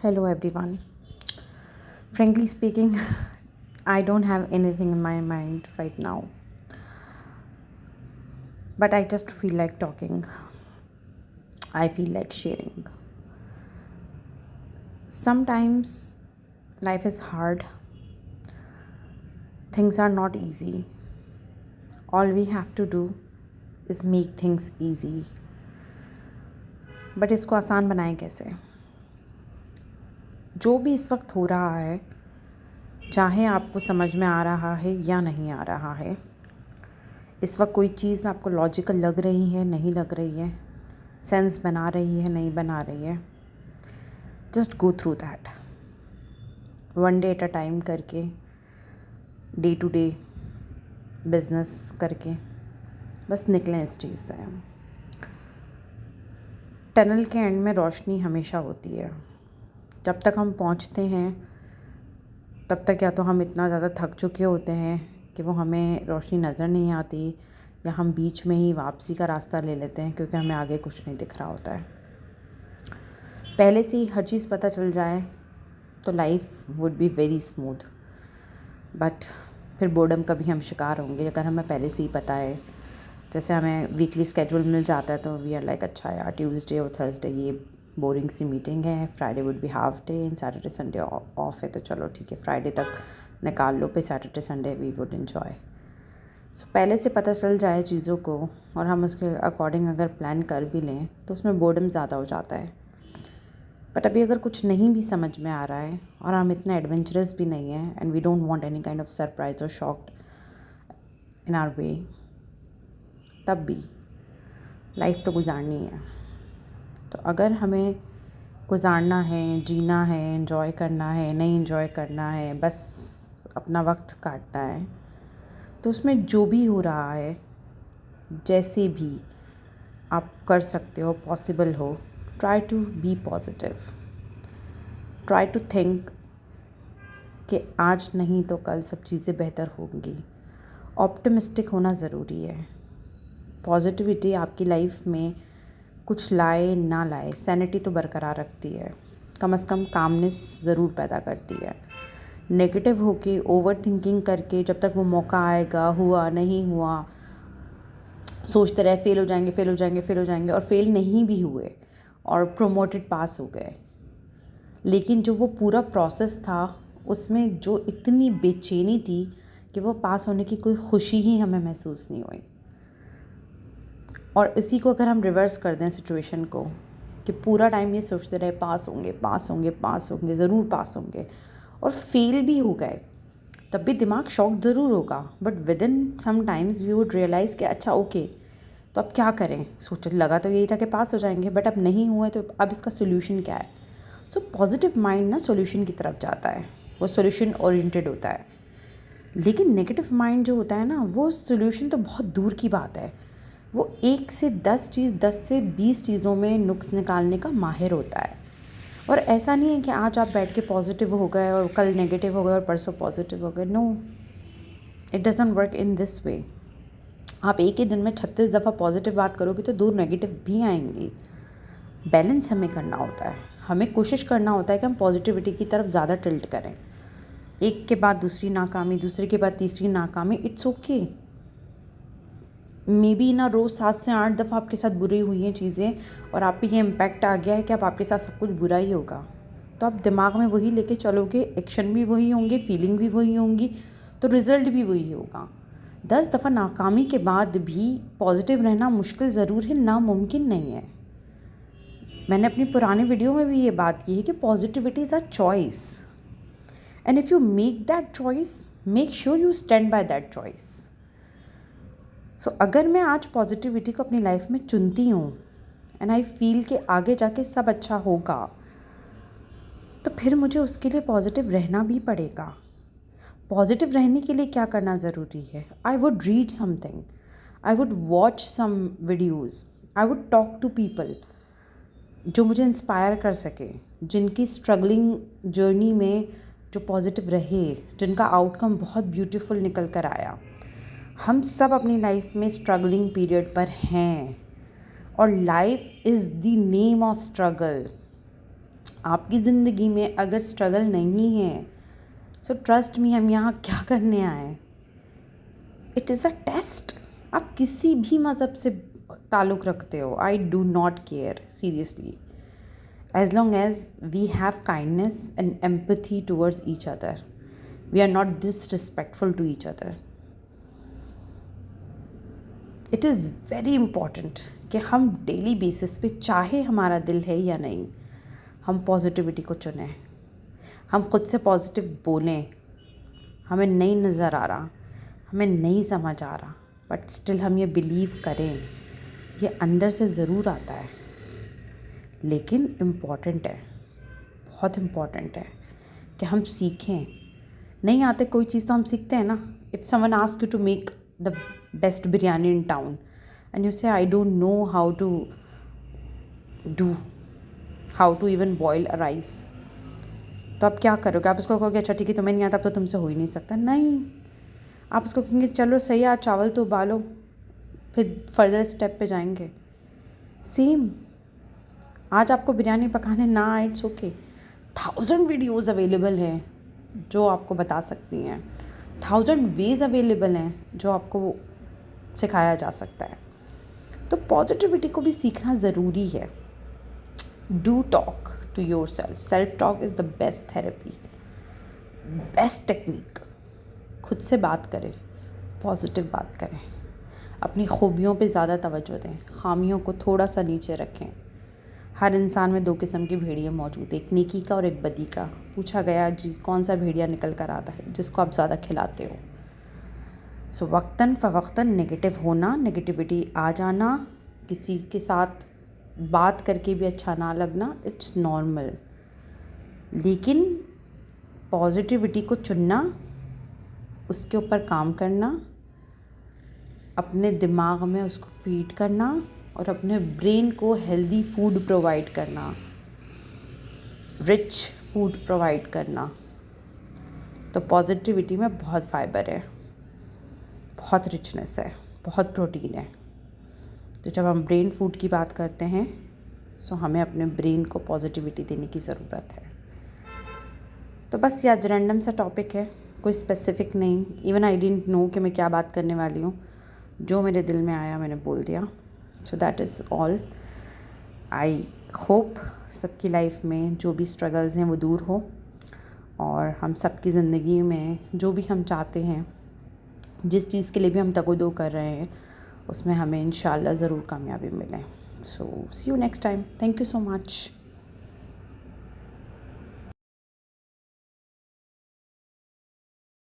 Hello everyone. Frankly speaking, I don't have anything in my mind right now, but I just feel like talking. I feel like sharing. Sometimes life is hard, things are not easy. All we have to do is make things easy. But इसको आसान बनाएं कैसे? जो भी इस वक्त हो रहा है, चाहे आपको समझ में आ रहा है या नहीं आ रहा है, इस वक्त कोई चीज़ आपको लॉजिकल लग रही है, नहीं लग रही है, सेंस बना रही है, नहीं बना रही है, just go through that one day at a time करके, डे टू डे बिजनेस करके बस निकलें इस चीज़ से। टनल के एंड में रोशनी हमेशा होती है। जब तक हम पहुंचते हैं तब तक या तो हम इतना ज़्यादा थक चुके होते हैं कि वो हमें रोशनी नज़र नहीं आती, या हम बीच में ही वापसी का रास्ता ले लेते हैं क्योंकि हमें आगे कुछ नहीं दिख रहा होता है। पहले से ही हर चीज़ पता चल जाए तो life would be very smooth, but फिर बोर्डम का भी हम शिकार होंगे अगर हमें पहले से ही पता है। जैसे हमें वीकली स्केड्यूल मिल जाता है तो वी आर लाइक अच्छा यार ट्यूसडे और थर्सडे ये बोरिंग सी मीटिंग है, Friday would be half day and Saturday Sunday off है, तो चलो ठीक है फ्राइडे तक निकाल लो, फिर Saturday Sunday we would enjoy. So पहले से पता चल जाए चीज़ों को और हम उसके अकॉर्डिंग अगर प्लान कर भी लें तो उसमें बोर्डम ज़्यादा हो जाता है। बट अभी अगर कुछ नहीं भी समझ में आ रहा है और हम इतना एडवेंचरस भी नहीं है and we don't want any kind of surprise और शॉक्ड इन आवर वे, तब भी लाइफ तो गुजारनी है। तो अगर हमें गुजारना है, जीना है, एंजॉय करना है, नहीं एंजॉय करना है, बस अपना वक्त काटना है, तो उसमें जो भी हो रहा है, जैसे भी आप कर सकते हो, पॉसिबल हो, try to be positive, try to think कि आज नहीं तो कल सब चीज़ें बेहतर होंगी। ऑप्टिमिस्टिक होना ज़रूरी है। पॉजिटिविटी आपकी लाइफ में कुछ लाए ना लाए, सैनिटी तो बरकरार रखती है, कम से कम कामनेस ज़रूर पैदा करती है। नेगेटिव होके ओवर थिंकिंग करके जब तक वो मौका आएगा, हुआ नहीं हुआ, सोचते रहे फेल हो जाएंगे फेल हो जाएंगे फेल हो जाएंगे, और फेल नहीं भी हुए और प्रोमोटेड पास हो गए, लेकिन जो वो पूरा प्रोसेस था उसमें जो इतनी बेचैनी थी कि वो पास होने की कोई खुशी ही हमें महसूस नहीं हुई। और इसी को अगर हम रिवर्स कर दें सिचुएशन को, कि पूरा टाइम ये सोचते रहे पास होंगे पास होंगे पास होंगे, ज़रूर पास होंगे, और फेल भी हो गए, तब भी दिमाग शॉक ज़रूर होगा, but within some times we would realise कि अच्छा ओके तो अब क्या करें, सोच लगा तो यही था कि पास हो जाएंगे, बट अब नहीं हुए तो अब इसका सोल्यूशन क्या है। सो पॉजिटिव माइंड ना सोल्यूशन की तरफ जाता है, वो सोल्यूशन ओरिएंटेड होता है। लेकिन नेगेटिव माइंड जो होता है ना, वो सोल्यूशन तो बहुत दूर की बात है, वो 1 से 10 चीज़, 10 से 20 चीज़ों में नुक्स निकालने का माहिर होता है। और ऐसा नहीं है कि आज आप बैठ के पॉजिटिव हो गए और कल नेगेटिव हो गए और परसों पॉजिटिव हो गए। No, it doesn't work in this way. आप एक ही दिन में 36 दफ़ा पॉजिटिव बात करोगे तो 2 नेगेटिव भी आएंगी। बैलेंस हमें करना होता है, हमें कोशिश करना होता है कि हम पॉजिटिविटी की तरफ ज़्यादा टिल्ट करें। एक के बाद दूसरी नाकामी, दूसरे के बाद तीसरी नाकामी, इट्स ओके। मे बी ना रोज़ 7 से 8 दफ़ा आपके साथ बुरी हुई हैं चीज़ें और आप पे ये इम्पैक्ट आ गया है कि अब आपके साथ सब कुछ बुरा ही होगा, तो आप दिमाग में वही लेके चलोगे, एक्शन भी वही होंगे, फीलिंग भी वही होंगी, तो रिज़ल्ट भी वही होगा। 10 दफ़ा नाकामी के बाद भी पॉजिटिव रहना मुश्किल ज़रूर है, नामुमकिन नहीं है। मैंने अपनी पुरानी वीडियो में भी ये बात की है कि positivity is a choice, and if you make that choice, make sure you stand by that choice. So अगर मैं आज पॉजिटिविटी को अपनी लाइफ में चुनती हूँ एंड आई फील कि आगे जाके सब अच्छा होगा, तो फिर मुझे उसके लिए पॉजिटिव रहना भी पड़ेगा। पॉजिटिव रहने के लिए क्या करना ज़रूरी है? I would read something, I would watch some videos, I would talk to people जो मुझे इंस्पायर कर सके, जिनकी स्ट्रगलिंग जर्नी में जो पॉजिटिव रहे, जिनका आउटकम बहुत ब्यूटीफुल निकल कर आया। हम सब अपनी लाइफ में स्ट्रगलिंग पीरियड पर हैं और life is the name of struggle. आपकी ज़िंदगी में अगर स्ट्रगल नहीं है, सो ट्रस्ट मी, हम यहाँ क्या करने आए? It is a test. आप किसी भी मज़हब से ताल्लुक़ रखते हो, I do not care seriously, as long as we have kindness and empathy towards each other, we are not disrespectful to each other. It is very important कि हम डेली बेसिस पे, चाहे हमारा दिल है या नहीं, हम पॉजिटिविटी को चुनें, हम खुद से पॉजिटिव बोलें। हमें नहीं नज़र आ रहा, हमें नहीं समझ आ रहा, बट स्टिल हम ये बिलीव करें, ये अंदर से ज़रूर आता है, लेकिन इम्पॉर्टेंट है, बहुत इम्पॉर्टेंट है कि हम सीखें। नहीं आते कोई चीज़ तो हम सीखते हैं ना। If someone ask you to make the best biryani in town and you say I don't know how to even boil a rice, तो आप क्या करोगे? आप उसको कहोगे अच्छा ठीक है तुम्हें नहीं आता, अब तो तुमसे हो ही नहीं सकता? नहीं, आप उसको कहेंगे चलो सही है, चावल तो उबालो, फिर फर्दर स्टेप पे जाएंगे। सेम, आज आपको बिरयानी पकाने ना आए, इट्स ओके, 1000 वीडियोज़ अवेलेबल हैं जो आपको बता सकती हैं, 1000 वेज़ अवेलेबल हैं जो आपको सिखाया जा सकता है। तो पॉजिटिविटी को भी सीखना ज़रूरी है। Do talk to yourself talk is the best therapy, best technique. खुद से बात करें, पॉजिटिव बात करें, अपनी खूबियों पे ज़्यादा तवज्जो दें, खामियों को थोड़ा सा नीचे रखें। हर इंसान में 2 किस्म की भेड़िए मौजूद है, एक नेकी का और एक बदी का। पूछा गया जी कौन सा भेड़िया निकल कर आता है? जिसको आप ज़्यादा खिलाते हो। सो वक्तन फ़वक्तन नेगेटिव होना, नेगेटिविटी आ जाना, किसी के साथ बात करके भी अच्छा ना लगना, इट्स नॉर्मल। लेकिन पॉजिटिविटी को चुनना, उसके ऊपर काम करना, अपने दिमाग में उसको फीड करना और अपने ब्रेन को हेल्दी फूड प्रोवाइड करना, रिच फूड प्रोवाइड करना। तो पॉजिटिविटी में बहुत फाइबर है, बहुत रिचनेस है, बहुत प्रोटीन है। तो जब हम ब्रेन फूड की बात करते हैं, सो हमें अपने ब्रेन को पॉजिटिविटी देने की ज़रूरत है। तो बस ये आज रैंडम सा टॉपिक है, कोई स्पेसिफिक नहीं। इवन आई डिडंट नो कि मैं क्या बात करने वाली हूँ। जो मेरे दिल में आया मैंने बोल दिया। So that is all. I hope सबकी लाइफ में जो भी स्ट्रगल्स हैं वो दूर हो, और हम सबकी ज़िंदगी में जो भी हम चाहते हैं, जिस चीज़ के लिए भी हम तगोदो कर रहे हैं, उसमें हमें इंशाल्लाह ज़रूर कामयाबी मिले। So see you next time. Thank you so much.